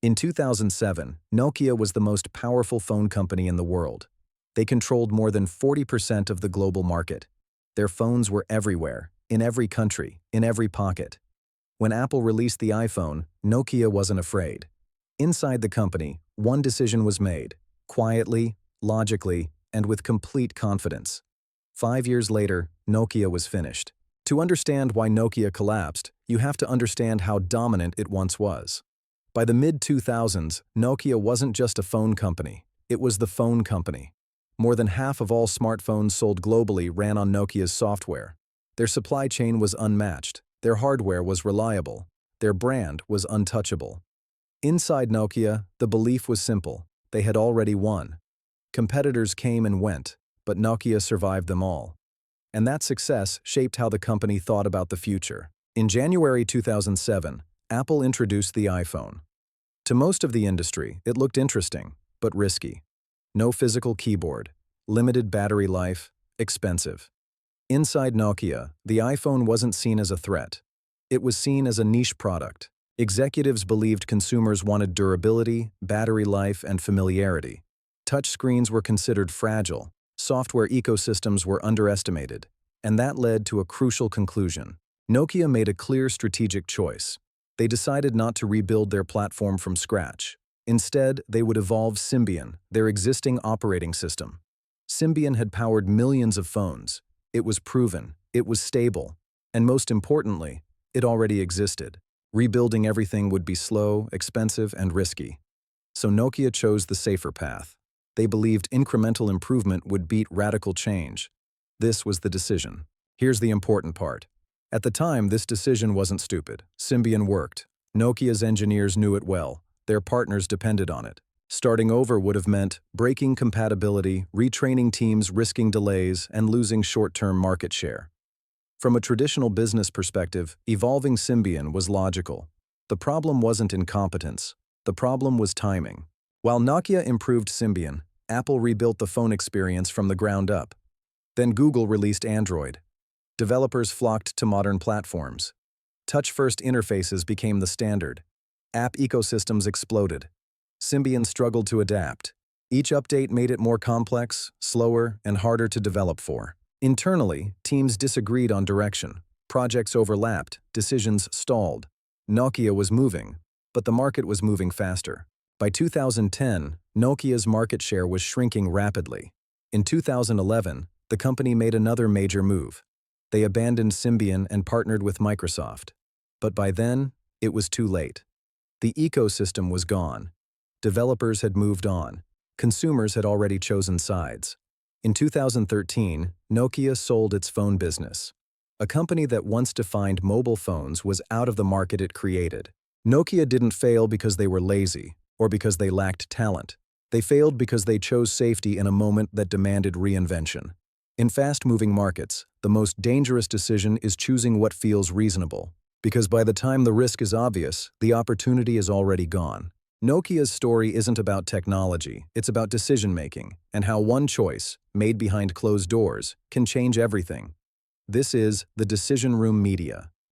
In 2007, Nokia was the most powerful phone company in the world. They controlled more than 40% of the global market. Their phones were everywhere, in every country, in every pocket. When Apple released the iPhone, Nokia wasn't afraid. Inside the company, one decision was made, quietly, logically, and with complete confidence. 5 years later, Nokia was finished. To understand why Nokia collapsed, you have to understand how dominant it once was. By the mid-2000s, Nokia wasn't just a phone company, it was the phone company. More than half of all smartphones sold globally ran on Nokia's software. Their supply chain was unmatched, their hardware was reliable, their brand was untouchable. Inside Nokia, the belief was simple: they had already won. Competitors came and went, but Nokia survived them all. And that success shaped how the company thought about the future. In January 2007, Apple introduced the iPhone. To most of the industry, it looked interesting, but risky. No physical keyboard, limited battery life, expensive. Inside Nokia, the iPhone wasn't seen as a threat. It was seen as a niche product. Executives believed consumers wanted durability, battery life, and familiarity. Touchscreens were considered fragile, software ecosystems were underestimated, and that led to a crucial conclusion. Nokia made a clear strategic choice. They decided not to rebuild their platform from scratch. Instead, they would evolve Symbian, their existing operating system. Symbian had powered millions of phones. It was proven, it was stable, and most importantly, it already existed. Rebuilding everything would be slow, expensive, and risky. So Nokia chose the safer path. They believed incremental improvement would beat radical change. This was the decision. Here's the important part. At the time, this decision wasn't stupid. Symbian worked. Nokia's engineers knew it well. Their partners depended on it. Starting over would have meant breaking compatibility, retraining teams, risking delays, and losing short-term market share. From a traditional business perspective, evolving Symbian was logical. The problem wasn't incompetence. The problem was timing. While Nokia improved Symbian, Apple rebuilt the phone experience from the ground up. Then Google released Android. Developers flocked to modern platforms. Touch-first interfaces became the standard. App ecosystems exploded. Symbian struggled to adapt. Each update made it more complex, slower, and harder to develop for. Internally, teams disagreed on direction. Projects overlapped, decisions stalled. Nokia was moving, but the market was moving faster. By 2010, Nokia's market share was shrinking rapidly. In 2011, the company made another major move. They abandoned Symbian and partnered with Microsoft. But by then, it was too late. The ecosystem was gone. Developers had moved on. Consumers had already chosen sides. In 2013, Nokia sold its phone business. A company that once defined mobile phones was out of the market it created. Nokia didn't fail because they were lazy or because they lacked talent. They failed because they chose safety in a moment that demanded reinvention. In fast-moving markets, the most dangerous decision is choosing what feels reasonable, because by the time the risk is obvious, the opportunity is already gone. Nokia's story isn't about technology, it's about decision-making, and how one choice, made behind closed doors, can change everything. This is the Decision Room Media.